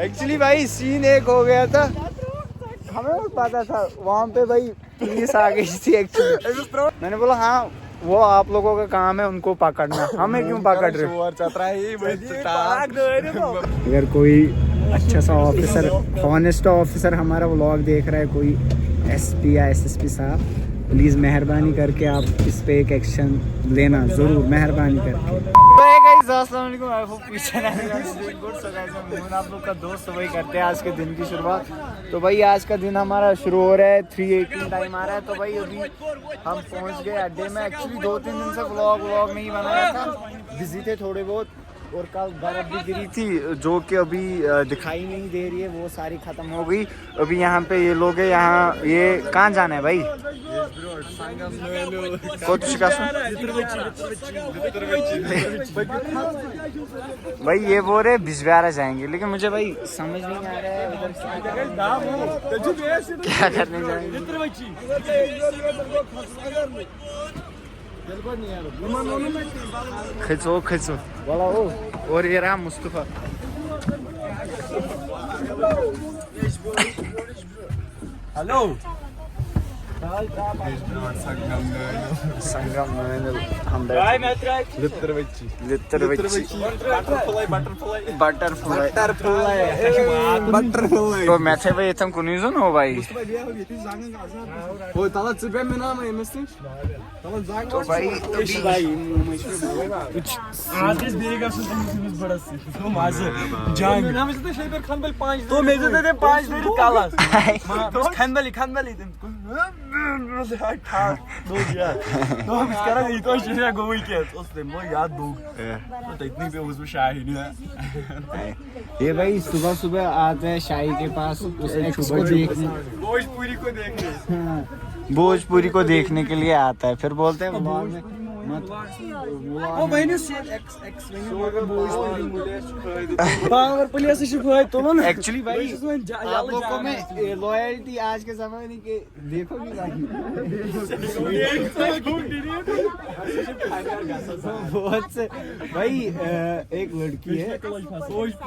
Actually भाई scene एक हो गया था, हमें पता था वहाँ पे भाई पुलिस आ गई थी एक्चुअली। मैंने बोला हाँ वो आप लोगों का काम है उनको पकड़ना, हमें क्यों पकड़ रहे हो। अगर कोई अच्छा सा ऑफिसर, हॉनेस्ट ऑफिसर हमारा व्लॉग देख रहा है, कोई एसपी या एसएसपी साहब, प्लीज़ मेहरबानी करके आप इस पे एक एक्शन लेना ज़रूर, मेहरबानी करके। आप लोग का दोस्त वही करते हैं आज के दिन की शुरुआत। तो भाई आज का दिन हमारा शुरू हो रहा है, 3:18 टाइम आ रहा है। तो भाई अभी हम पहुंच गए अड्डे में। एक्चुअली 2-3 दिन से व्लॉग नहीं बनाया था, बिजी थे थोड़े बहुत, और कल बर्फ भी गिरी थी जो कि अभी दिखाई नहीं दे रही है, वो सारी ख़त्म हो गई। अभी यहाँ पे ये लोग हैं, यहाँ ये कहाँ जाना है भाई? भाई ये बोल रहे बिजवारा जाएंगे, लेकिन मुझे भाई समझ नहीं आ रहा है उधर क्या करने जाएंगे। खिंचो बोला हो। और ये रहा मुस्तफा। हेलो संगम बटरफ्लाई तो मैं थे भाई तुम कुनी जो नो भाई तो भाई ये भाई सुबह सुबह आते हैं शाही के पास भोजपुरी को देखने के लिए आता है, फिर बोलते हैं एक्चुअली भाई आप लोगों में लॉयल्टी आज के जमाने के देखोगी बहुत से भाई। एक लड़की है,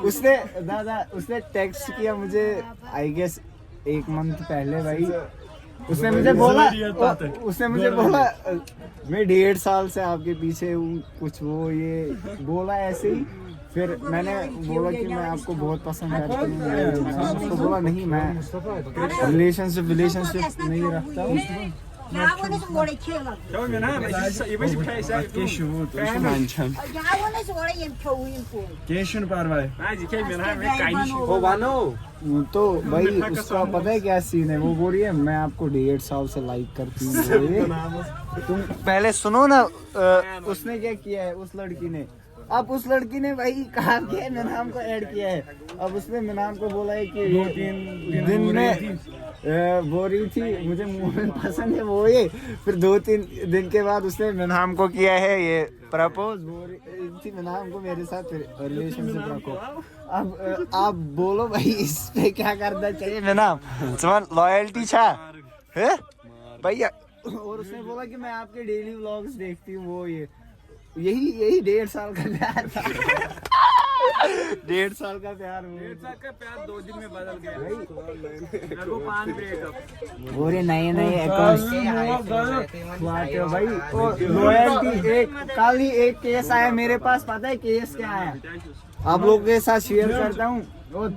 उसने टेक्स्ट किया मुझे आई गेस 1 मंथ पहले भाई। उसने मुझे बोला मैं 1.5 साल से आपके पीछे हूँ, कुछ वो ये बोला ऐसे ही। फिर मैंने बोला कि मैं आपको बहुत पसंद करती हूँ। उसको बोला नहीं मैं रिलेशनशिप नहीं रखता हूँ। तो भाई उसका पता है क्या सीन है, वो बोल रही है मैं आपको 1.5 साल से लाइक करती हूँ। तुम पहले सुनो ना, उसने क्या किया है उस लड़की ने, अब उस लड़की ने भाई कहा कि मिनाम को ऐड किया है। अब उसने मिनाम को बोला है कि 2-3 दिन में बोल रही थी मुझे मूवमेंट पसंद है वो ये। फिर 2-3 दिन के बाद उसने मिनाम को किया है ये प्रपोज, बोल रही थी मिनाम को मेरे साथ रिलेशनशिप रखो। अब आप बोलो भाई इस पे क्या करना चाहिए मिनाम? तुम्हारी लॉयल्टी छा है भैया? और उसने बोला कि मैं आपके डेली व्लॉग्स देखती हूँ वो ये, यही 1.5 साल का प्यार था। 1.5 साल का प्यार, 1.5 साल का प्यार 2 दिन में बदल गया भाई। बोरे नए भाई लॉयल्टी। एक कल ही एक केस आया मेरे पास, पता है केस क्या आया? आप लोगों के साथ शेयर करता हूँ।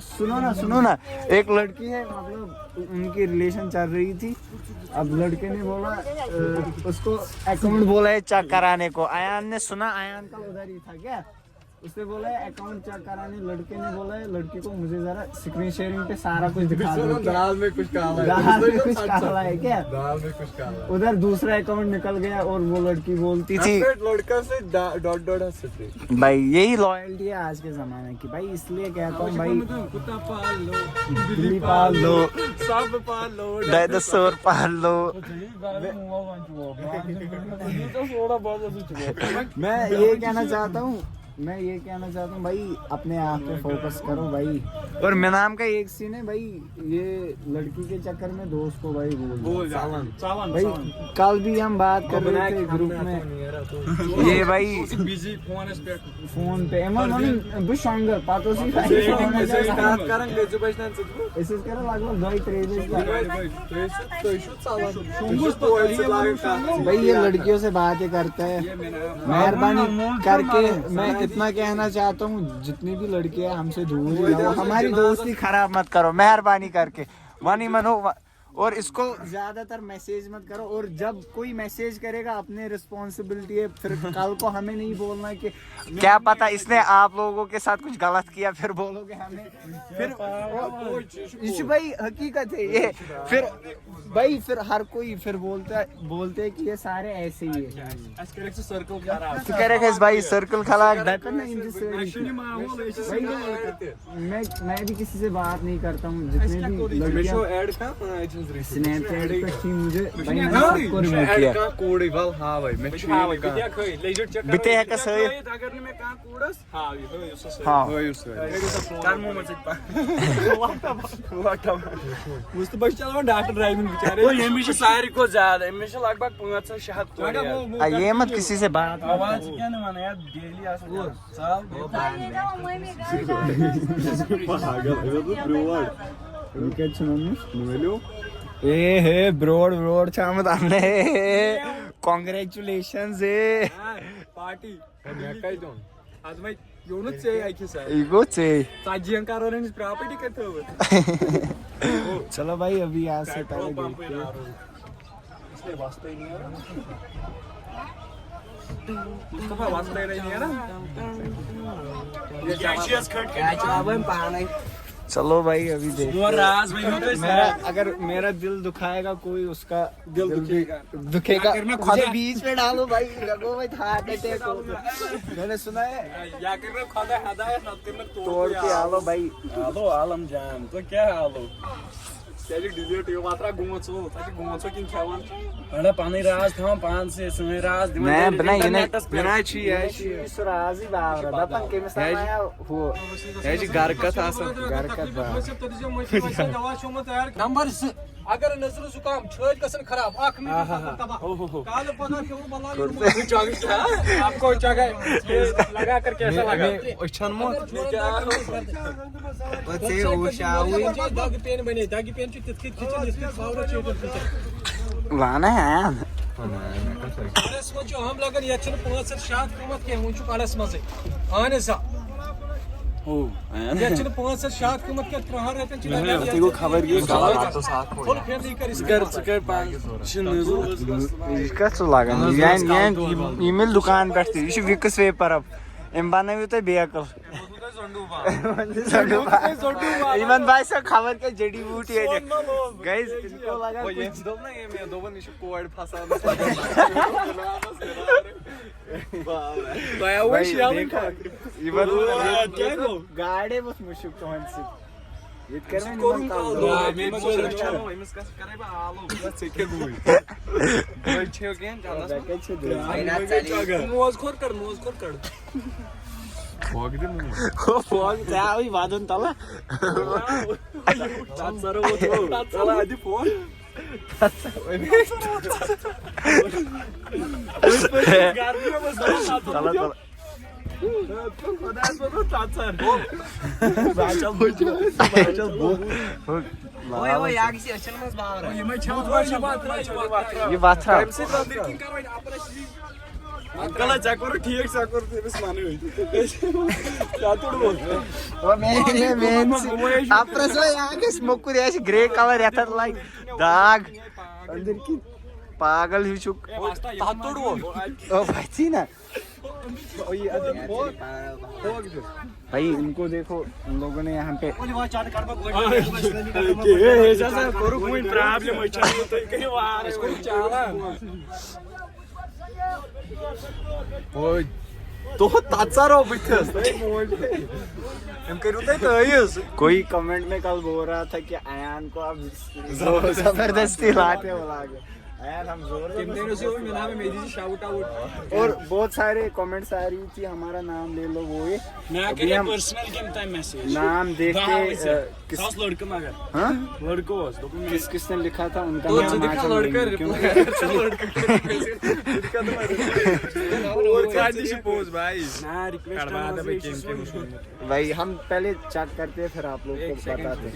सुनो ना, एक लड़की है, मतलब उनकी रिलेशन चल रही थी। अब लड़के ने बोला उसको अकाउंट बोला है चेक कराने को। आयान ने सुना, आयान का उधर ही था क्या, उसने बोला है अकाउंट चेक कराने। लड़के ने बोला है लड़की को मुझे जरा स्क्रीन शेयरिंग पे सारा कुछ दिखा दो। दाल में कुछ काला है क्या? दाल में कुछ काला है। उधर दूसरा अकाउंट निकल गया और वो लड़की बोलती थी लड़का से डॉट भाई। यही लॉयल्टी है आज के जमाने की भाई, इसलिए कहता हूँ भाई कुत्ता पाल लो, बिल्ली पाल लो, सांप पाल लो, डायनासोर पाल लो। मैं ये कहना चाहता हूँ मैं ये कहना चाहता हूँ भाई, अपने आप पे फोकस करो भाई। और मिनाम का एक सीन है भाई, ये लड़की के चक्कर में दोस्त को भाई बोल भाई। कल भी हम बात कर रहे थे ग्रुप में, ये भाई फोन पे बस शांगर पातो सी भाई ये लड़कियों से बातें करता है। मेहरबानी करके मैं इतना कहना चाहता हूँ, जितनी भी लड़कियां हमसे दूर ही रहो, हमारी दोस्ती खराब मत करो मेहरबानी करके। वानी मनो और इसको ज्यादातर मैसेज मत करो, और जब कोई मैसेज करेगा अपने रिस्पॉन्सिबिलिटी है, फिर कल को हमें नहीं बोलना कि क्या पता इसने आप लोगों के साथ कुछ गलत किया, फिर बोलोगे हमें। फिर भाई हकीकत है ये, फिर भाई फिर हर कोई फिर बोलते हैं कि ये सारे ऐसे ही है। भाई सर्कल खराब मैं भी किसी से बात नहीं करता हूँ, जितने भी लड़कियां स्नैपचैट पे थी मुझे भाई मैंने सबको रिमूव किया। कोड वाल हां भाई मैं बिते है का सही अगर मैं का कोडस हां हो युस कर मु मत वाटा मुझे बस चलो डॉक्टर ड्राइविंग बेचारे ओ ये मिश सारी को ज्यादा मिश लगभग 500 कोड ये मत किसी से बात आवाज क्या ना माने यार डेली आ साल पागल क्या सुनो हे ब्रोड छामत हमने कांग्रेचुलेशंस है पार्टी काय दोन आज मैं योनच आहे ऐकी सर इगोच आहे ताजियन कारवरच प्रॉपर्टी करतो। चलो भाई अभी यहाँ से पहले देखते हैं इसलिए वास्ता ही नहीं आ रहा मुस्तफा वास्ता ही नहीं आ रहा ये कैशियस कट क्या चावल पाना। चलो भाई अभी देखो, अगर मेरा दिल दुखाएगा कोई, उसका दिल दुखेगा मुझे बीच में डालो भाई, लगो भाई हार्ट अटैक हो। मैंने सुना है तोड़ के आलो भाई, आलो आलम जान तो क्या आलो डिलीट यो मात्रा घुमोचो किन खेवान अरे पानी राज था 5 से सुने राज मैं बना ये बना छी है राज ही बावरा दपन के मिसाया हो याची गारकत आसा गारकत नंबर अगर नजर जुकाम छेद कसन खराब आंख में काल पता क्यों बला आपको जगह लगा कर कैसा लगा छनमो बच्चे होशावी दाग पेन बने दाग पेन किचन इसके पावर चेटर लाना है अरस में जो हम लगन ये 507 कीमत के हुंचु अरस में से आने सा ओ ये 507 कीमत के 3 रहते हैं देखो खबर ये तो साथ हो फुल फैमिली कर इसकर 5 इसका तो लगा यानी ईमेल दुकान पे थी ये विकस वे पर अब एम बनावी तो बेअकल ईमान भाई से खबर के जड़ी बूटी है गाइस इनको लगा ये दो ना ये मैं दोबन इशू कोड फंसा वाह वो शियाल ईमान क्या गो गाड़ी बस मुश्किल तो हंसी ये करने नहीं मानता मैं चलो इमस का करे बा आलो बस से के गुई कोई छे गेम जाला कैसे दे मोज खोर कर फोग दे मु फोग त्या ओई वादन तला तासर वो तो तला आदि फोन गार्डियो बस तला तला खुदास बनो तासर बाचल ओए ओए याग से अचन मस बावर ये मैं छाव बात ये बात रहा से मंदिर किन करवाई ऑपरेशन अंकल चाकोर ठीक चाकोर तेस माने होई चातुड़ बोल ओ मैं ऑपरेशन यहां के स्मोक रे ऐसे ग्रे कलर रहता लाइक दाग अंदर की पागल ही चुक चातुड़ बोल ओ भाई थी ना भाई इनको देखो उन लोगों ने यहाँ पे कोई कमेंट में कल बोल रहा था कि अयान को अब जबरदस्ती लाते हो लागे यार हम जोर शाउट और बहुत सारे कमेंट्स आ रही थी हमारा नाम ले लो वो ये अभी हम नाम देख के किस हाँ किसने लिखा था उनका नाम भाई हम पहले चेक करते हैं फिर आप लोग को बताते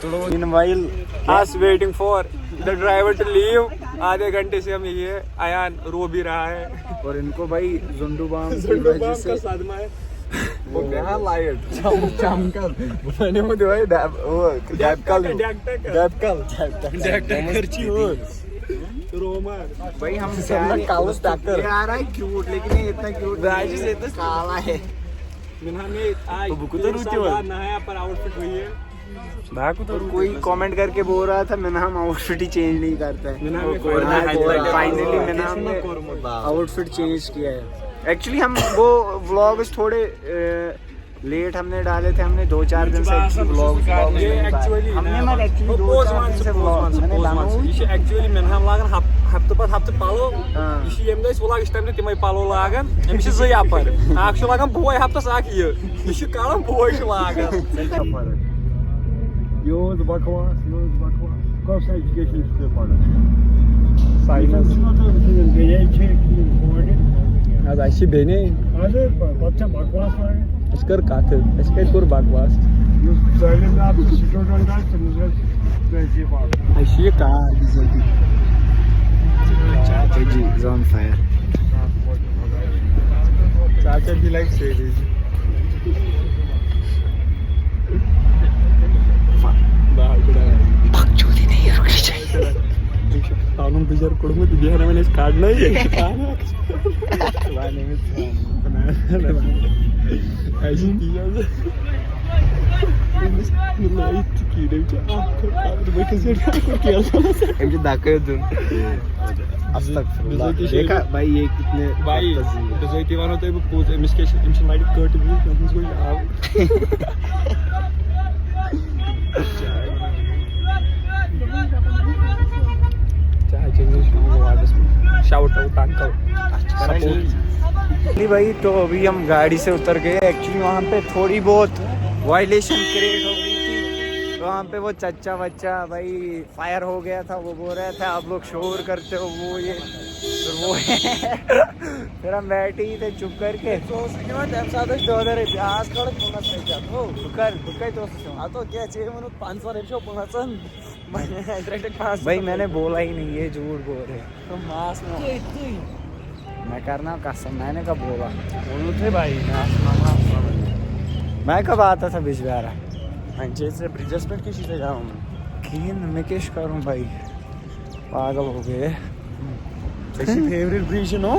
हैं Meanwhile, us waiting for the driver to leave. आधे घंटे से हम ये अयान रो भी रहा है और इनको भाई जुंडूबाम का सदमा है वो क्या लाइट चमकल मैंने वो भाई वो डैपकल भाई हम कालस डॉक्टर आ रहा है क्यूट लेकिन ये इतना क्यूट से तो काला है नया पर आउटफिट हुई है तो कोई कमेंट करके बोल रहा था मिनहाम आउटफिट ही चेंज नहीं करता है फाइनली मिनहाम ने आउटफिट चेंज किया है एक्चुअली हम वो व्लॉग्स थोड़े लेट हमने डाले थे हमने 2-4 दिन से एक्चुअली व्लॉग हमने मत एक्चुअली 2-4 दिन से व्लॉग मैंने डाला ये एक्चुअली मिनहाम लागन हफ्ते पर हफ्ते पालो ये यम दस व्लॉग इस टाइम ने तिमै पालो लागन एम छ जय अपर आक छ लागन बोय हफ्तस आक ये छ कालम बोय छ लागन Yoğurt bakwas. Kost education işte para. साइनस आज अशी बेने Hadi bakça bakwas var. अस्कर काथर अस्कर कोर बागवास Söyleme abi şuradan dersiniz. Bence var. अशी का बिजती चाचा जी इज ऑन फायर चाचा भी लाइक सेडीज बकचोदी नहीं रुकनी चाहिए कानून बिजार कोडम बिहार में इस कार्ड नहीं है ऐसी चीजें मुझे दाखवून अस्तगफिरुल्लाह देखा भाई ये कितने भाई डिजाइन वाला तो वो पोज मिस्केशन इनसे माइट कट भी nothing going out shout out uncle भाई तो अभी हम गाड़ी से उतर गए एक्चुअली वहाँ पे थोड़ी बहुत वायलेशन क्रिएट हो गई थी तो वहाँ पे वो चच्चा बच्चा भाई फायर हो गया था वो बोल रहे थे आप लोग शोर करते हो वो ये फिर वो फिर हम बैठे ही थे चुप करके भाई मैंने बोला ही नहीं ये झूठ बोल रहे मैं करना कसम मैंने कब बोला थे भाई मैं कब आता था बिजवारा जैसे ब्रिजेस पे किसी से जाऊँ मैं क्या करूँ भाई पागल हो गए favourite bridge no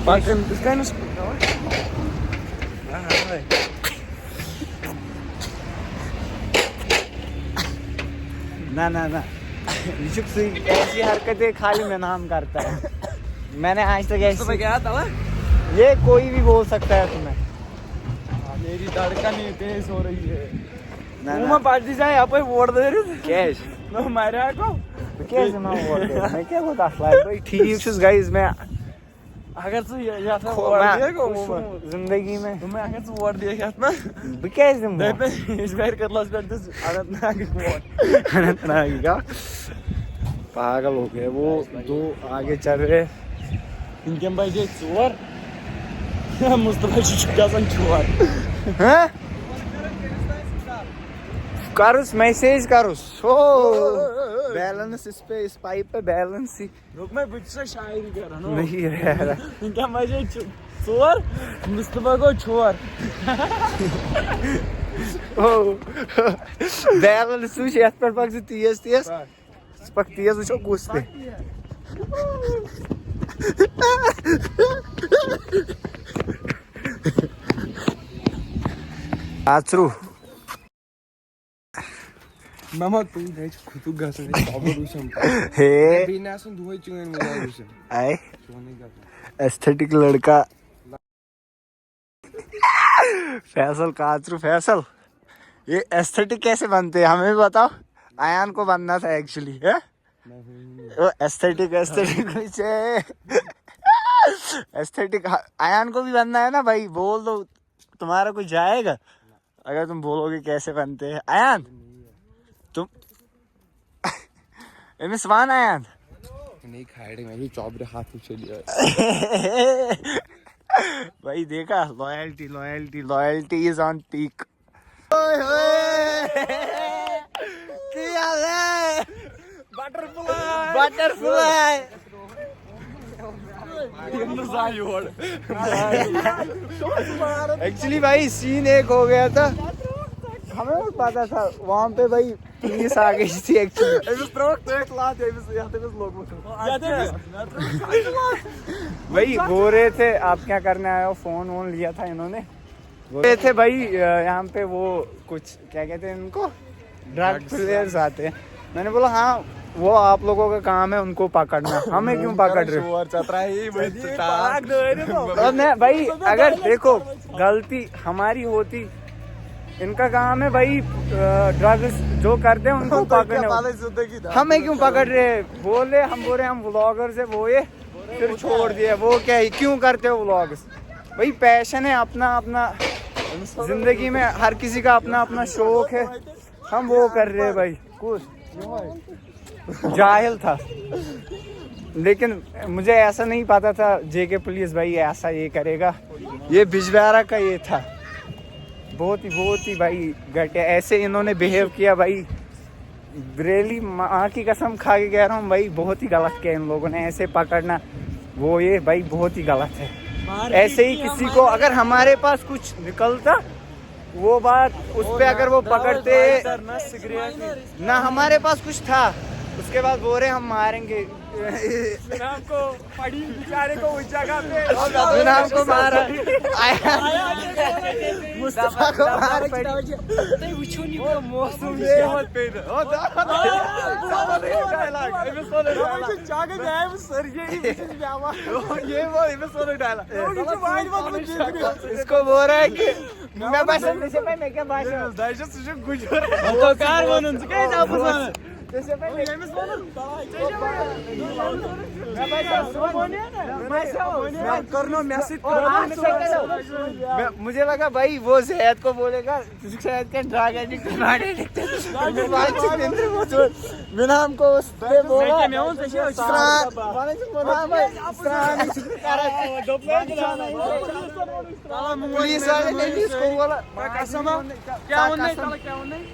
Pakistan this kind of ना ऐसी हरकतें खाली मैं नाम करता है मैंने आज तक ऐसे क्या था ये कोई भी बोल सकता है तुम्हें मेरी धड़कन तेज हो रही है ना मैं पार्टी जाए यहाँ पे वोट दे रही कैश मैं मारे को कैसे मैं वोट दे मैं क्या बता भाई ठीक है गाइस मैं अगर तू यहाँ से जिंदगी में मैं अगर तू वोट दिया क्या ना कैसे इस बार कर लो अनंतनाग का पागल हो गए वो दो आगे चल रहे इनके भाई जे चोर मुस्तफा जी क्या सन चोर हैं करुस मैसेज करुस ओ बैलेंस इस पे इस पाइप पे बैलेंस ही रुक मैं बीच से शायरी कर रहा हूं नहीं रहा इनका भाई चोर मुस्तफा को छोर ओ बैलेंस सुश यत पर पक तीस पक तीस वो कुछ पे आचरू Mama tu guys kutu gasan cover usam हे बिना सुन दुई चुंगन में usam आए एस्थेटिक लड़का फैसल काचरू फैसल ये एस्थेटिक कैसे बनते हैं हमें भी बताओ आयान को बनना था एक्चुअली है। वो एस्थेटिक कुछ है। एस्थेटिक आयान को भी बनना है ना भाई, बोल दो तुम्हारा कुछ जाएगा अगर तुम बोलोगे कैसे बनते हैं। आयान तुम एमिस वान आयान नहीं खाएंगे, मैं भी चौबरे हाथ में चली भाई देखा, loyalty loyalty loyalty is on peak. Butterfly actually भाई सीन एक हो गया था, हमें नहीं पता था वहाँ पे भाई पुलिस आ गई थी एक्चुअली। भाई बोल रहे थे आप क्या करने आए हो, फोन वोन लिया था इन्होंने, बोल रहे थे भाई यहाँ पे वो कुछ क्या कहते हैं इनको, ड्रग प्लेयर्स आते हैं। मैंने बोला हाँ वो आप लोगों का काम है उनको पकड़ना, हमें क्यों पकड़ रहे हो। और मैं भाई अगर देखो गलती हमारी होती, इनका काम है भाई ड्रग्स जो करते हैं उनको पकड़ने, हमें क्यों पकड़ रहे हैं। हम बोले हम व्लॉगर्स है वो ये, फिर छोड़ दिया। वो क्या है क्यों करते हो व्लॉग्स, भाई पैशन है अपना अपना, जिंदगी में हर किसी का अपना अपना शौक है, हम वो कर रहे हैं भाई। कुछ जाहिल था, लेकिन मुझे ऐसा नहीं पता था जेके पुलिस भाई ऐसा ये करेगा। ये बिजवारा का ये था, बहुत ही भाई घटिया ऐसे इन्होंने बिहेव किया भाई। बरेली माँ की कसम खा के कह रहा हूँ भाई, बहुत ही गलत किया इन लोगों ने ऐसे पकड़ना, वो ये भाई बहुत ही गलत है। ऐसे ही किसी को अगर हमारे पास कुछ निकलता वो बात उस पे अगर वो पकड़ते ना, हमारे पास कुछ था उसके बाद बोले हम मारेंगे को पड़ी बेचारे को उस जगह पे को मारा, मुस्तफा को मार पड़ी। इसको बोल रहा है कि मैं क्या मुझे लगा भाई वो जैद को बोलेगा शायद क्या ड्रग एडिक्ट बिना हमको उस पे बोला पुलिस वाले ने भी इसको बोला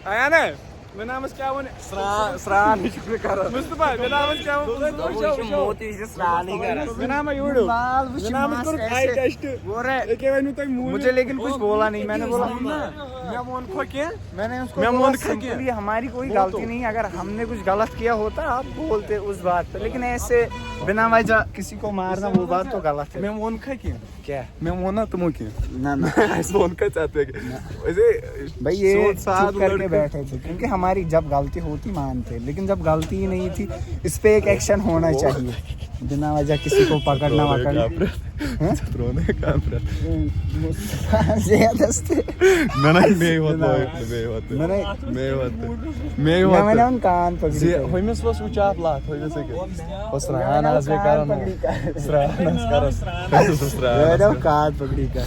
आया ना मैं नाम क्या बोले स्रान मुस्तफा मैं नाम क्या मोती से स्नान ही कर मैं नाम यूडू मैं नाम कर खाई टेस्ट बोल रहे के वनु तक मुझे, लेकिन कुछ बोला नहीं। मैंने बोला मैं मोन खो के मैंने उसको बोला सिंपली हमारी कोई गलती नहीं, अगर हमने कुछ गलत किया होता आप बोलते उस बात पे, लेकिन ऐसे बिना वजह किसी को मारना वो बात तो गलत है। मैं मोन खा के क्या मैं मोना तुम के ना ऐसे मोन का चाहते वैसे भाई ये चुप करके बैठे थे, क्योंकि हमारी जब गलती होती मानते, लेकिन जब गलती ही नहीं थी इस पे एक एक्शन होना चाहिए, बिना वजह किसी को पकड़ना मैंने उन कान पकड़ी कान पकड़ी कर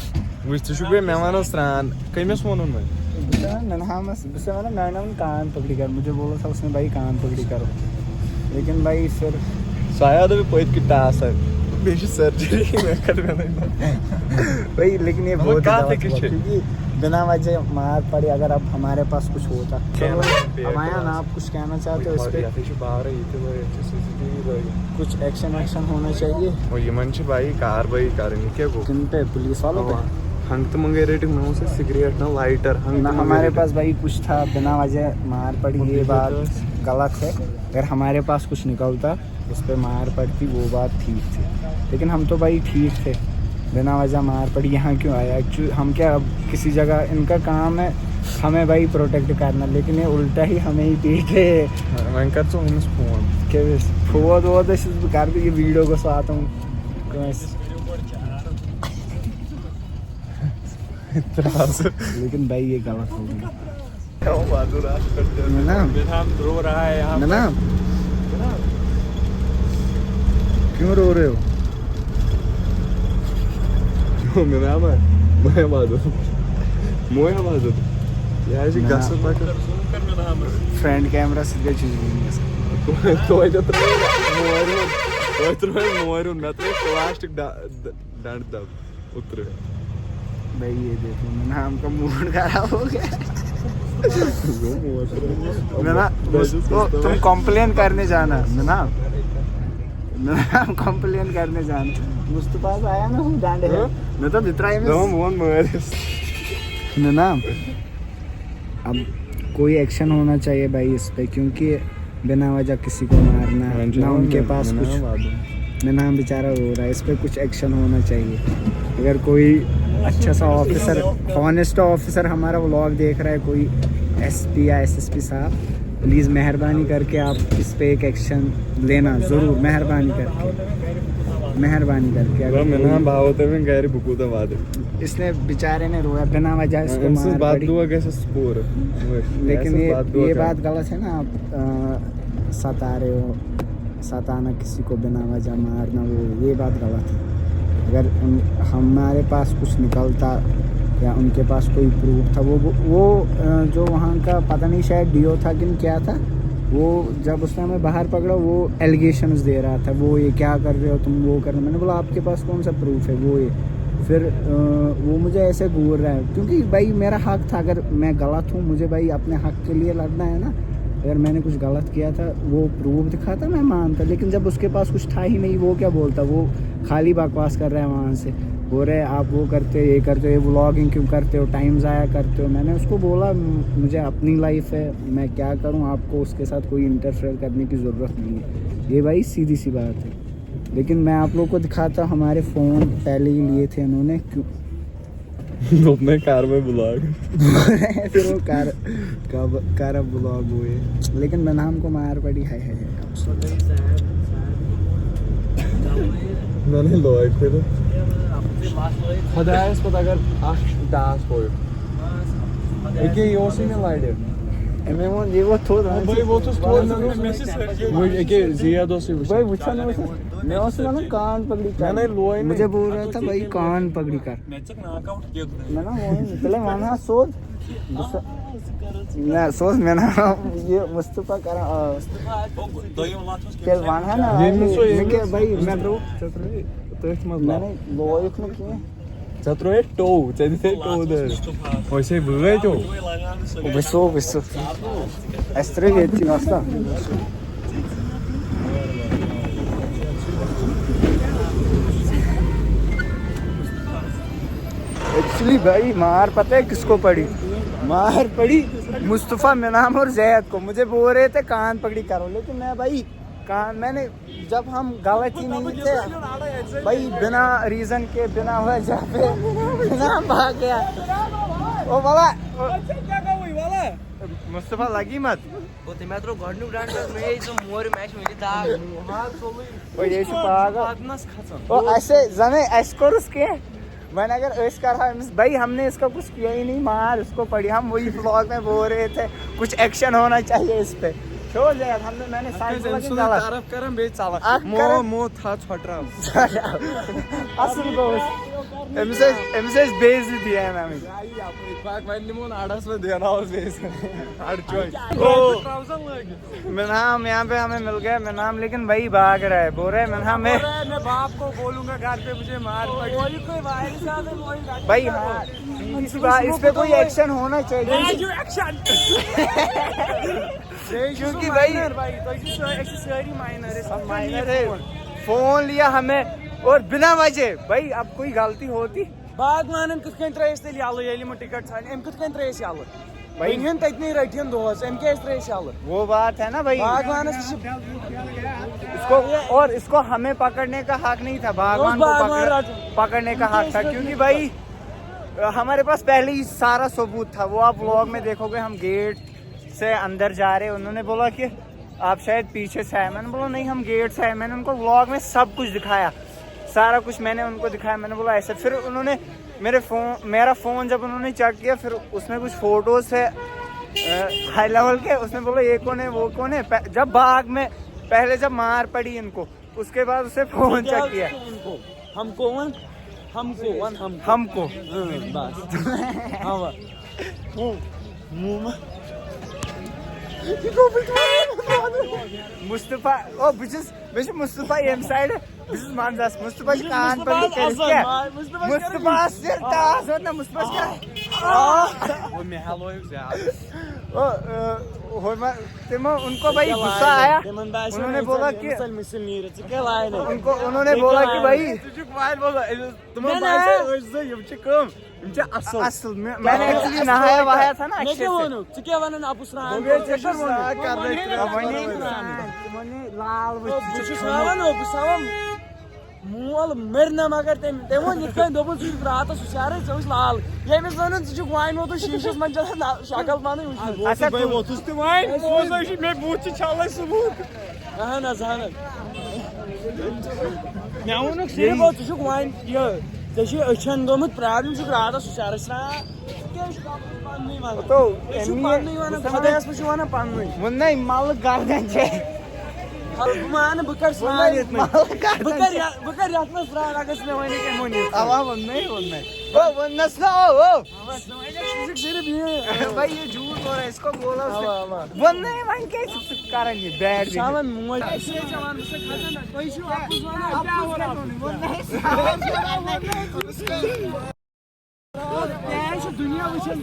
मैंने उन कान पकड़ी कर, मुझे बोला था उसने भाई कान पकड़ी करो, लेकिन भाई फिर शायद भी कोई कितना आसान बेशक सर्जरी में कर भाई, लेकिन ये बहुत क्योंकि बिना वजह मार पड़ी। अगर अब हमारे पास कुछ होता अब आया ना, आप कुछ कहना चाहते हो इस पे? कुछ एक्शन होना चाहिए और ये मंच भाई कार्रवाई करेंगे क्या वो किन पे, पुलिस वालों पे? हंग तो मंगे रेटिंग ना उसे सिगरेट ना लाइटर ना हमारे पास भाई कुछ था, बिना वजह मार पड़ी, ये बात गलत है। अगर हमारे पास कुछ निकलता उस पर मार पड़ती वो बात ठीक थी, लेकिन हम तो भाई ठीक थे, बिना वजह मार पड़ी। यहाँ क्यों आया एक्चुअली, हम क्या अब किसी जगह इनका काम है हमें भाई प्रोटेक्ट करना, लेकिन ये उल्टा ही हमें ही पीटे। मैं करता हूँ फोन क्या वो कर दी वीडियो को साथ हूँ लेकिन भाई ये गलत हो गया। मैनाम हम रो रहा है यहाँ मैनाम क्यों रो रहे हो? Menam है मोया बादल यार जी गस पक फ्रंट कैमरा सीधे चीज तो ये तो मोयरून मैं तो प्लास्टिक डांड दब उतरे भाई ये देखो मैनाम का मूड खराब हो गया। तुम कंप्लेन करने जाना मैनाम कंप्लेन करने जाना मुस्तफा आया ना वो डांडे मैं तो भितराई में मैनाम अब कोई एक्शन होना चाहिए भाई इस पे, क्योंकि बिना वजह किसी को मारना ना उनके पास कुछ मैनाम बेचारा रो रहा है, इस पे कुछ एक्शन होना चाहिए। अगर कोई अच्छा सा ऑफिसर ऑनेस्ट ऑफिसर हमारा व्लॉग देख रहा है, कोई एसपी या एसएसपी साहब, प्लीज़ मेहरबानी करके आप इस पे एक एक्शन लेना ज़रूर, मेहरबानी करके। अगर मैंने भावते में गैर बुकूता बात इसने बेचारे ने रोया बिना वजह इसको मार बात पड़ी। दुआ कैसे स्पोर लेकिन ये बात गलत है ना, आप सता रहे हो, सताना किसी को बिना वजह मारना, वो ये बात गलत है। अगर हमारे पास कुछ निकलता या उनके पास कोई प्रूफ था, वो जो वहाँ का पता नहीं शायद डीओ था कि क्या था, वो जब उसने हमें बाहर पकड़ा वो एलिगेशंस दे रहा था, वो ये क्या कर रहे हो तुम, वो कर रहे हो। मैंने बोला आपके पास कौन सा प्रूफ है, वो ये फिर वो मुझे ऐसे घूर रहा है, क्योंकि भाई मेरा हक था, अगर मैं गलत हूँ मुझे भाई अपने हक के लिए लड़ना है ना। अगर मैंने कुछ गलत किया था वो प्रूफ दिखाता मैं मानता, लेकिन जब उसके पास कुछ था ही नहीं, वो क्या बोलता, वो खाली बकवास कर रहा है वहाँ से, बोल रहे आप वो करते हो ये करते हो, ये व्लॉगिंग क्यों करते हो, टाइम ज़ाया करते हो। मैंने उसको बोला मुझे अपनी लाइफ है, मैं क्या करूँ, आपको उसके साथ कोई इंटरफेयर करने की ज़रूरत नहीं है, ये भाई सीधी सी बात है। लेकिन मैं आप लोगों को दिखाता हूँ, हमारे फ़ोन पहले ही लिए थे इन्होंने, क्यों अपने कार में ब्लॉग फिर वो कार अब ब्लॉग हुए, लेकिन मैनाम को मार पड़ी है। मैंने लॉय फिर खुदा इस पर अगर डांस हो एक ये ओसी में लाइट एमे वो ये वो थोड़ भाई वो तो वो एक जिया दोसी भाई बुझा ना मैं उसने ना कान पकड़ी कर, मैंने लोई मुझे बोल रहा था भाई कान पकड़ी कर, मैं ना वो निकले माना सोच ना सोच मैं ना ये मुस्तफा करा क्या वाना ना मैं भाई मैं मैंने लोई में किए चतुर है टो चैसे टो दर वैसे बुरे जो बिसो एस्ट्रे ये थी नाश्ता। एक्चुअली भाई मार पता है किसको पड़ी, मार पड़ी मुस्तफा मैनाम और जैद को। मुझे बोल रहे थे कान पकड़ी करो, लेकिन मैं भाई कान मैंने जब हम गलत ही नहीं थे भाई, बिना रीजन के बिना वजह पे मैनाम भाग गया। ओ वाला मुस्तफा लगी मत मैं तो गॉड न्यू ब्रांड में जो मोर मैच मिली था ओ ये पागल ओ ऐसे जने एस्कोर्स के मैंने अगर ऐसे करा भाई, हमने इसका कुछ किया ही नहीं, मार उसको पड़ी। हम वही ब्लॉग में बोल रहे थे कुछ एक्शन होना चाहिए इस पे, छोड़ दे हमने मैंने तारफ करम बे चाला मो था छोटरा असल को एमसेस बेस दिया है ना पाक मैं निमोन आड़स में देना और बेस आड़ चोई मैनाम यहाँ पे हमें मिल गया मैनाम, लेकिन भाई भाग रहा है, बोल रहे हैं मैनाम मैं बाप को बोलूंगा घर पे मुझे मार पड़ी कोई वायरस भाई। हाँ इस पे कोई एक्शन होना चाहिए क्योंकि भाई माइनर है, फोन लिया हमें और बिना वजह भाई, अब कोई गलती होती बाग मानन किस कन त्रेस तेल यालो येली म टिकट छान एम किस कन त्रेस यालो भाई इन ततनी रटियन दोस एम के त्रेस यालो वो बात है ना भाई। बाग मानस इसको और इसको हमें पकड़ने का हक नहीं था, बागवान को पकड़ने का हक था, क्योंकि भाई हमारे पास पहले ही सारा सबूत था। वो आप व्लॉग में देखोगे हम गेट से अंदर जा रहे, उन्होंने बोला कि आप शायद पीछे से आए, मैंने बोला नहीं हम गेट से आए। मैंने उनको व्लॉग में सब कुछ दिखाया, सारा कुछ मैंने उनको दिखाया। मैंने बोला ऐसे, फिर उन्होंने मेरा फ़ोन जब उन्होंने चेक किया, फिर उसमें कुछ फ़ोटोज़ है हाई लेवल के। उसने बोला ये कौन है वो कौन है। जब बाग में पहले जब मार पड़ी इनको, उसके बाद उसे फोन चेक किया। हमको मुस्तफा ओ बिस मुस्तफा यम साइड बिस मानदास मुस्तफा कान पर क्या मुस्तफा से तास होता मुस्तफा क्या वो मेहलो तिमो उनको भाई गुस्सा आया। उन्होंने बोला कि उन्होंने बोला कि भाई असल मैंने एक्चुअली नहाया वहाया था ना अच्छे से। मोल मरना मगर तमो निकन दोबन सु रात सुसारे चौस लाल येमिस वन छु वाइन वो तो शीशस मन चला शकल माने अच्छा भाई वो तुझ वाइन मोजा शी मैं बूच छाला सुबु ahana zahana मैं उन ये वो छु वाइन ये जैसे अचन गोमत प्रॉब्लम छु रात सुसारे सा के छु पान नहीं माने तो पान नहीं माने खदायस छु वाना पान नहीं वो नहीं माल गार्डन छे मान बकर स्नान बकर यात में स्नान अगस में होने के मोनी अब वो नहीं वो नस्ला ओ भाई ये झूठ हो रहा है। इसको बोला उसने वो नहीं मान के कारण ये बैड सावन मोल ऐसे जवान से खाता ना कोई शो आपको जोना क्या हो रहा वो नहीं है दुनिया विषय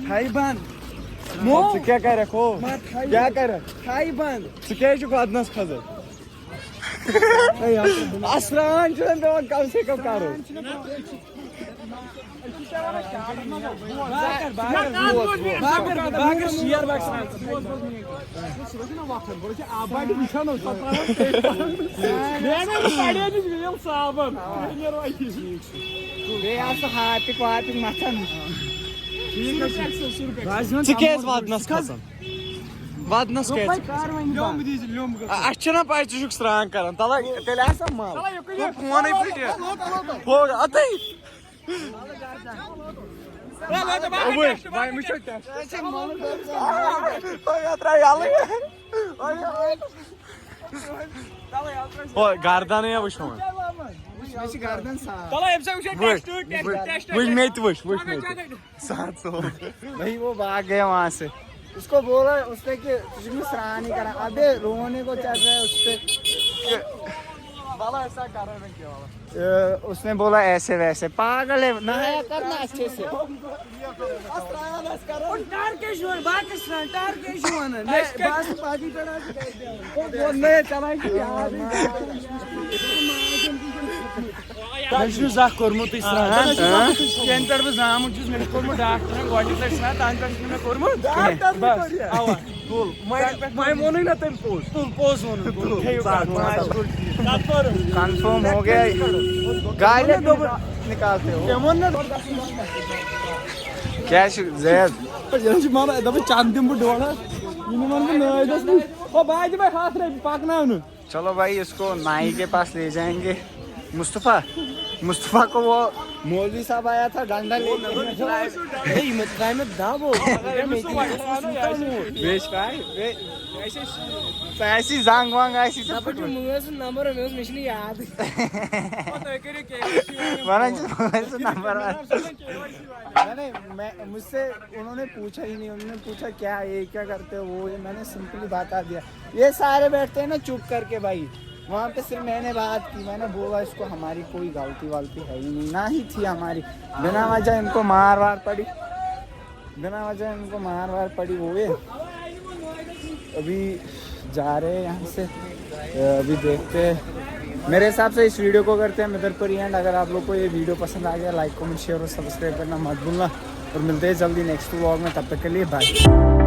थाई बंद मो क्या कर रखो क्या कर थाई बंद क्या जो आदनस खजर असरान चलन कम से कम करो बाकर शेयर बक्स आबादी बिछानो हाथ मथन Tikez vadnas kazan. Vadnas kez. Açına pay çocuk strang karan. Tala telasa mal. Kona ipiti. Hoga atay. Oy, vai mı çok ters. Oy atray yalı. Oy gardanaya bu şu an. Garden चलो एमसे उसे test Vuş mate vuş mate. सात सौ भाई वो भाग गया वहाँ से। उसको बोला उसने कि तुझे सराहा नहीं करा। अबे रोने को चल रहा है उससे। ऐसा कारण है क्या वाला? उसने बोला ऐसे वैसे पागल है नहाया करना अच्छे से। टार के शुन बाकर स्नान टार के शुन बस पाजी पड़ा वो नहीं चला कि यार Başını zah kormut İsrail. Kentar bu zamut cüz meni kormut dağıtına guardi taşına tantaşına meni kormut. Bas. Ava. Cool. My morning na tem post. Tul post onu. Hey confirm हो गया। गाइले दो निकालते हो क्या Zaid Yanlış mara da çandım bu dola. Yine man ne aydas ni. O baaj में हाथ रे पाकना उन. चलो भाई इसको नाई के पास ले जाएंगे। मुस्तफा को वो मौलवी साहब आया था डंडा लेने हिम्मत काय में दाबो बेच का ऐसी जांग वांग ऐसी सब Napacı muğazın number है मैं मिशनी याद नंबर मैं मुझसे उन्होंने पूछा ही नहीं। उन्होंने पूछा क्या ये क्या करते हो वो ये मैंने सिंपली बता दिया। ये सारे बैठते हैं ना चुप करके भाई। वहाँ पे सिर्फ मैंने बात की। मैंने बोला इसको हमारी कोई गलती वालती है ही नहीं ना ही थी हमारी। बिना वजह इनको मार वार पड़ी वो ये अभी जा रहे हैं यहाँ से। अभी देखते हैं। मेरे हिसाब से इस वीडियो को करते हैं इधर पर ही एंड। अगर आप लोग को ये वीडियो पसंद आ गया लाइक कमेंट शेयर और सब्सक्राइब करना मत भूलना। और मिलते हैं जल्दी नेक्स्ट व्लॉग में, तब तक के लिए बाय।